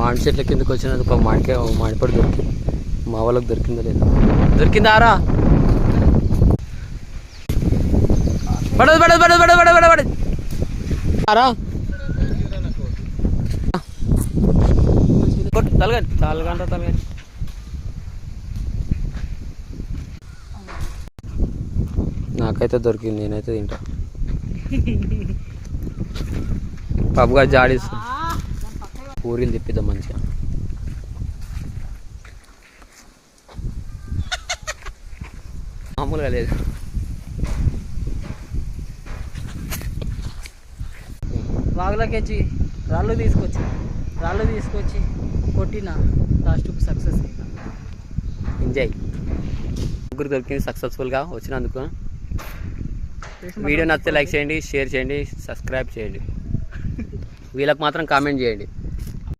మామిడి చెట్ల కిందకి వచ్చినందుకు ఒక మామిడిపడి దొరికింది. మా వాళ్ళకి దొరికిందో లేదా? దొరికిందా రా? పడదు పడదు పడదు పడదు పడదు పడదు రా. తలగండి తలగంట తలగండి. నాకైతే దొరికింది, నేనైతే తింటా. పప్పుగా జాడిస్తుంది. పూరీలు తిప్పిద్దాం మంచిగా. మామూలుగా లేదు. వాగులోకి రాళ్ళు తీసుకొచ్చి కొట్టిన లాస్ట్కు సక్సెస్ ఎంజాయ్. ముగ్గురు దొరికింది సక్సెస్ఫుల్గా వచ్చినందుకు. వీడియో నచ్చితే లైక్ చేయండి, షేర్ చేయండి, సబ్స్క్రైబ్ చేయండి. వీళ్ళకి మాత్రం కామెంట్ చేయండి.